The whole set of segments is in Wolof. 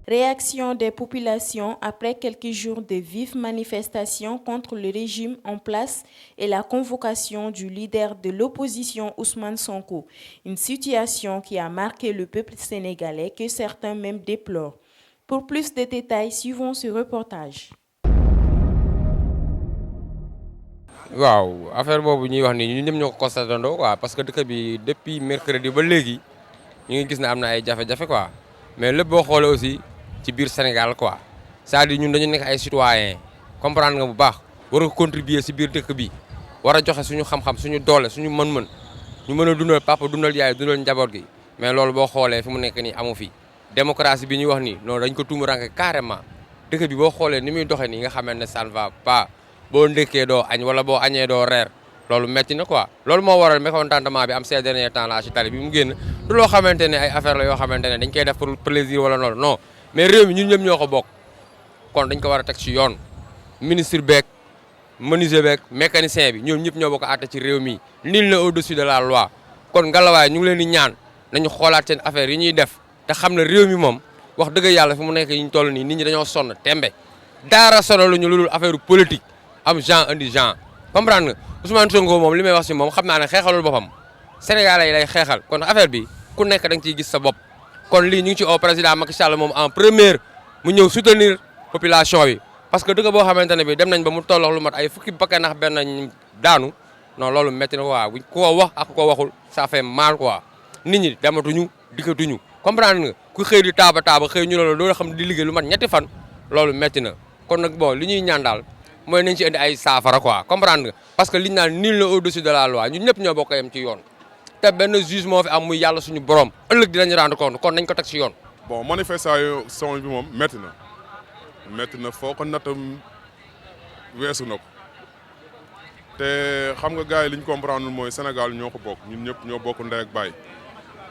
Réaction des populations après quelques jours de vives manifestations contre le régime en place et la convocation du leader de l'opposition Ousmane Sonko. Une situation qui a marqué le peuple sénégalais que certains même déplorent. Pour plus de détails, suivons ce reportage. waaw affaire boobu ñuy wax ni ñun ñëpp ñoo ko constatandoo quoi parce que dëkk bi depuis mercredi ba léegi ñu ngi gis ne am na ay jafe-jafe quoi mais lépp boo xoolee aussi ci biir Sénégal quoi c'est-à-dire ñun dañu nekk ay citoyens comprendre nga bu baax war a contribuer si biir dëkk bi war a joxe suñu xam-xam suñu doole suñu mën-mën ñu mën a dundal papa dundal yaay dundal njaboot gi mais loolu boo xoolee fi mu nekk nii amu fi démocratie bi ñuy wax ni non dañ ko tuumuranke carrément dëkk bi boo xoolee ni muy doxee nii nga xamante ne ça ne va pas boo ndëkkee doo añ wala boo añee doo reer loolu metti na quoi loolu moo waral mécontentement bi am ces derniers temps là ci tali bi mu génn du loo xamante ne ay affaire la yoo xamante ne dañ koy def pour plaisir wala noonu non mais réew mi ñun ñëpp ñoo ko bokk kon dañ ko war a teg ci yoon ministre beeg menuisier beeg mécanicien bi ñoom ñëpp ñoo bokk àtte ci réew mi nul n'est au-dessus de la loi kon ngalawaay ñu ngi leen di ñaan nañu xoolaat seen affaire yi ñuy def te xam ne réew mi moom wax dëgg yàlla fi mu nekk yi ñu toll nii nit ñi dañoo sonn tembe daara sonaluñu lu dul affaire politique am Jean indi Jean comprendre nga Ousmane Sonko moom li may wax si moom xam naa ne xeexalul boppam Sénégalais yi lay xeexal kon affaire bi ku nekk da nga ciy gis sa bopp kon lii ñu ngi ci au président Macky Sall moom en première mu ñëw soutenir population bi parce que dëkk boo xamante ne bi dem nañ ba mu tollox lu mat ay fukki bakkan nax benn daanu non loolu métti na quoi ku ko wax ak ku ko waxul ça fait mal quoi nit ñi dematuñu dikkatuñu comprendre nga ku xëy di taaba xëy ñu la loolu xam di liggéey lu mat ñetti fan loolu métti na kon nag bon li ñuy ñaan daal mooy nañ ci indi ay saafara quoi comprendre nga parce que liñ naan nul n'est au-dessus de la loi ñun ñëpp ñoo bokk yem ci yoon te benn juge moo fi am muy yàlla suñu borom ëllëg dinañu rendre compte kon nañ ko teg ci yoon. bon manifestation bi moom métti na foo ko nattam weesu na ko te xam nga gars yi li ñu comprendre mooy Sénégal ñoo ko bokk ñun ñëpp ñoo bokk ndey ak baay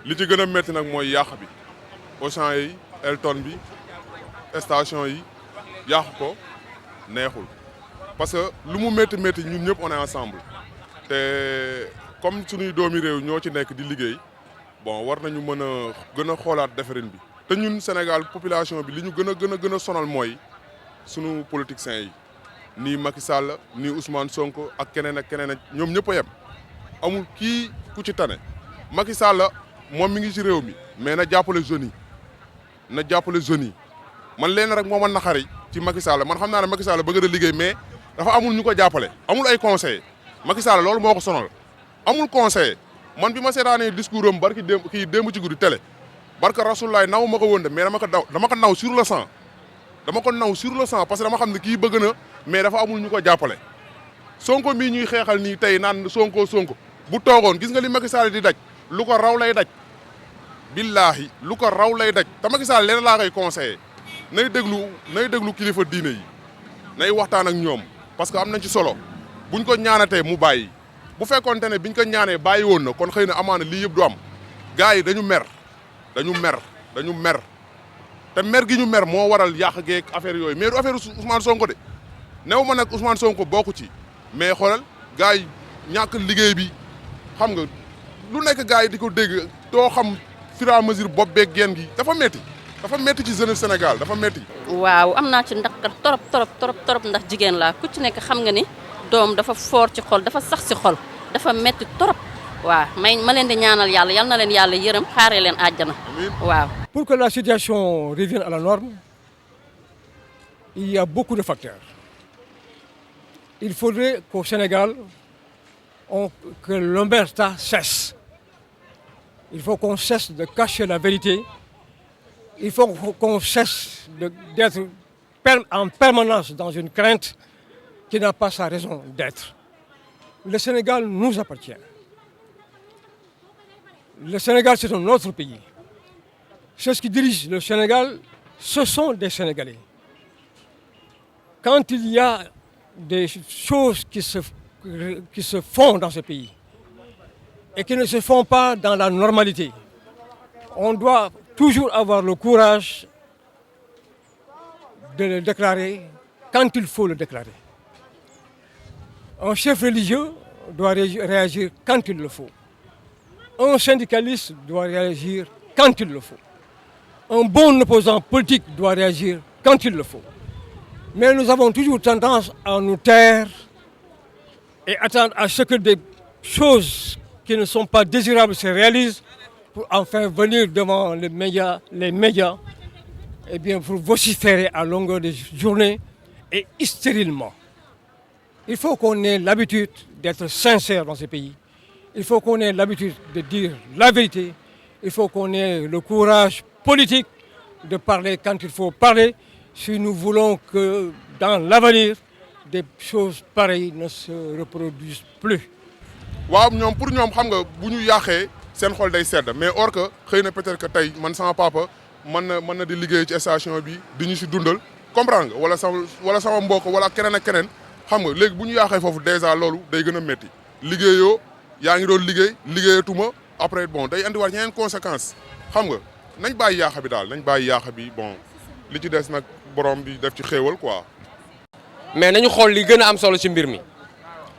li ci gën a métti nag mooy yàq bi Auchan yi Elton bi station yi yàq ko neexul. parce que lu mu métti ñun ñëpp on est ensemble te comme suñuy doomi réew ñoo ci nekk di liggéey bon war nañu mën a gën a xoolaat defarin bi te ñun Sénégal population bi li ñu gën a sonal mooy sunu politiciens yi nii Macky Sall nii Ousmane Sonko ak keneen ak ñoom ñëpp a yem amul kii ku ci tane Macky Sall moom mi ngi ci réew mi mais na jàppale jeunes yi man leen rek moo ma naxari ci Macky Sall man xam naa ne Macky Sall bëgg na liggéey mais dafa amul ñu ko jàppale amul ay conseillers Macky Sall loolu moo ko sonal amul conseiller man bi ma seetaanee discours am barki démb ci guddi télé barka Rasulaay naw ma ko woon de mais dama ko naw sur le sang parce que dama xam ne kii bëgg na mais dafa amul ñu ko jàppale. Sonko mii ñuy xeexal nii tey naan Sonko bu toogoon gis nga li Macky Sall di daj lu ko raw lay daj billaahi lu ko raw lay daj te Macky Sall leen laa koy conseillé nay déglu kilifa diine yi nay waxtaan ak ñoom. parce que am nañ ci solo buñ ko ñaanatee mu bàyyi bu fekkoonte ne biñ ko ñaanee bàyyi woon na kon xëy na amaana lii yëpp du am gars yi dañu mer te mer gi ñu mer moo waral yàq geeg affaire yooyu mais du affaire Ousmane Sonko de new ma nag Ousmane Sonko bokku ci mais xoolal gars yi ñàkk liggéey bi xam nga lu nekk gars yi di ko dégg doo xam fur et à mesure bopp beeg geen gi dafa metti ci jeunesse Sénégal dafa metti waaw am naa ci ndaqar torop ndax jigéen laa ku ci nekk xam nga ni doom dafa fort ci xol dafa sax ci xol dafa metti torop waaw ma leen di ñaanal yàlla yal na leen yàlla yërëm xaaree leen àjjana waaw. Pour que la situation revienne à la norme, il y a beaucoup de facteurs. Il faudrait qu'au Sénégal, que l'omerta cesse. Il faut qu'on cesse de cacher la vérité. Il faut qu'on cesse d'être en permanence dans une crainte qui n'a pas sa raison d'être. Le Sénégal nous appartient. Le Sénégal, c'est un autre pays. Ceux qui dirigent le Sénégal, ce sont des Sénégalais. Quand il y a des choses qui se font dans ce pays et qui ne se font pas dans la normalité, on doit toujours avoir le courage de le déclarer quand il faut le déclarer. Un chef religieux doit réagir quand il le faut. Un syndicaliste doit réagir quand il le faut. Un bon opposant politique doit réagir quand il le faut. Mais nous avons toujours tendance à nous taire et attendre à ce que des choses qui ne sont pas désirables se réalisent pour enfin venir devant les médias, et bien pour vociférer à longueur de journée et stérilement. Il faut qu'on ait l'habitude d'être sincère dans ce pays. Il faut qu'on ait l'habitude de dire la vérité. Il faut qu'on ait le courage politique de parler quand il faut parler si nous voulons que dans l'avenir, des choses pareilles ne se reproduisent plus. waaw ñoom pour ñoom xam nga bu ñu yàqee seen xol day sedd mais or que xëy na peut-être que tey man sama papa mën na di liggéey ci station bi di ñu si dundal comprendre nga wala sama mbokk wala keneen ak keneen xam nga léegi bu ñu yàqee foofu déjà loolu day gën a métti liggéeyoo yaa ngi doon liggéeyatuma après bon day andiwaat ñeneen conséquences xam nga nañ bàyyi yàq bi daal nañ bàyyi yàq bi bon li ci des nag borom bi def ci xéewal quoi. mais nañu xool li gën a am solo ci mbir mi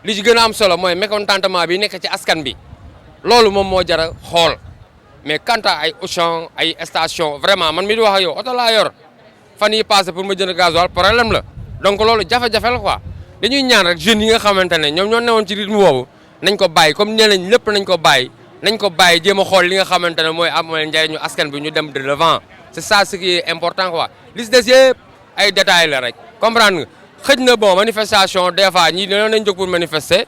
li ci gën a am solo mooy mécontentement bi nekk ci askan bi loolu moom moo jar a xool mais quant à ay Auchan ay station vraiment man mi di wax ak yow oto laa yor fan yi passé pour ma jënd gasoil problème la donc loolu jafe-jafe la quoi dañuy ñaan rek jeunes yi nga xamante ne ñoom ñoo newoon ci rythme boobu nañ ko bàyyi comme nee nañ lépp nañ ko bàyyi jéem a xool li nga xamante ne mooy amal njëriñu askan bi ñu dem de l'avant c'est ça ce qui est important quoi li ci des yëpp ay détails la rek comprendre nga xëj na bon manifestation des fois ñii dañoo nañ jóg pour manifester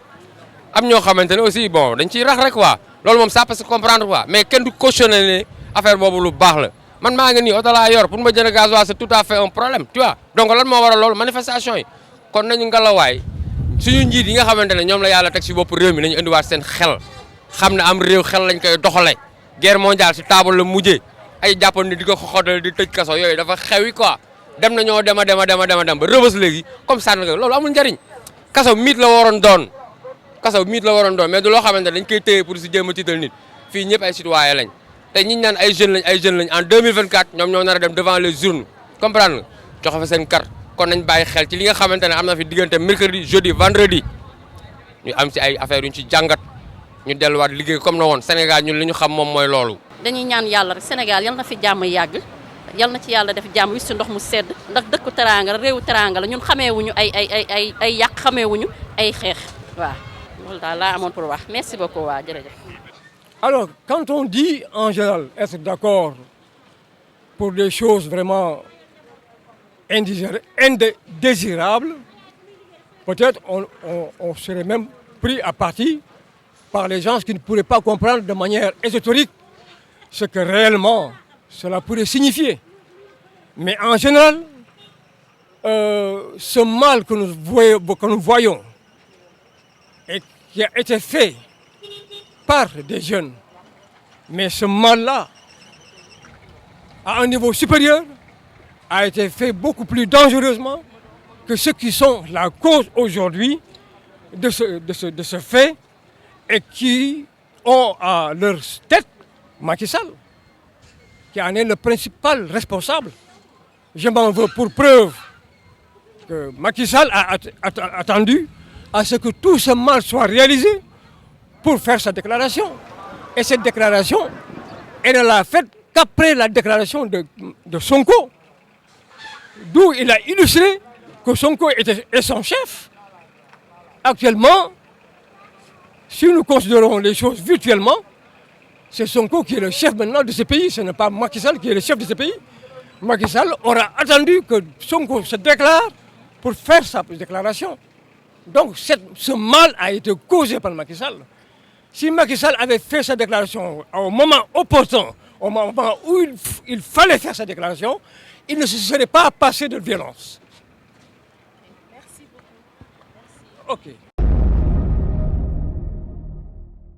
am ñoo xamante ne aussi bon dañ ciy rax rek quoi loolu moom ça peut se comprendre quoi mais kenn du cautionner ne affaire boobu lu baax la man maa ngi nii oto laa yor pour ma jënd gasoil c'est tout à fait un problème tu vois donc lan moo waral loolu manifestation yi kon nañu ngalawaay suñu njiit yi nga xamante ne ñoom la yàlla teg si bopp réew mi nañu indiwaat seen xel xam ne am réew xel lañ koy doxale guerre mondiale si table la mujjee ay jàppoon ni di ko xoxotal di tëj kaso yooyu dafa xewi quoi dem nañoo dem ba rëbës léegi comme sànni nga loolu amul njariñ kaso miit la waroon doon mais du loo xamante ne dañ koy téye pour si jéem a tiital nit fii ñëpp ay citoyen lañ te ñi naan ay jeunes lañ en 2024 ñoom ñoo nar a dem devant les urnes comprendre nga joxe fa seen carte kon nañ bàyyi xel ci li nga xamante ne am na fi diggante mercredi jeudi vendredi ñu am ci ay affaires yu ñu ci jàngat ñu delluwaat liggéey comme na woon Sénégal ñun li ñu xam moom mooy loolu. dañuy ñaan yàlla rek Sénégal yal na fi jàmm yàgg yal na ci yàlla def jàmm wis si ndox mu sedd ndax dëkku teraanga la réewu teraanga la ñun xameewuñu ay yàq xameewuñu ay xeex waaw loolu daal laa amoon pour wax merci beaucoup waa jërëjëf. Alors, quand on dit en général être d'accord pour des choses vraiment indésirables, peut-être on serait même pris à partie par les gens qui ne pourraient pas comprendre de manière ésotérique ce que réellement cela pourrait signifier. Mais en général, ce mal que nous voyons et qui a été fait par des jeunes, mais ce mal-là, à un niveau supérieur, a été fait beaucoup plus dangereusement que ceux qui sont la cause aujourd'hui de ce fait et qui ont à leur tête Macky Sall, qui en est le principal responsable. Je m'en veux pour preuve que Macky Sall a attendu à ce que tout ce mal soit réalisé pour faire sa déclaration. Et cette déclaration, elle ne l'a faite qu'après la déclaration de Sonko, d'où il a illustré que Sonko est son chef. Actuellement, si nous considérons les choses virtuellement, c'est Sonko qui est le chef maintenant de ce pays, ce n'est pas Macky Sall qui est le chef de ce pays. Macky Sall aura attendu que Sonko se déclare pour faire sa déclaration. Donc ce mal a été causé par Macky Sall. Si Macky Sall avait fait sa déclaration au moment opportun, au moment où il fallait faire sa déclaration, il ne se serait pas passé de violence. Merci beaucoup. Ok.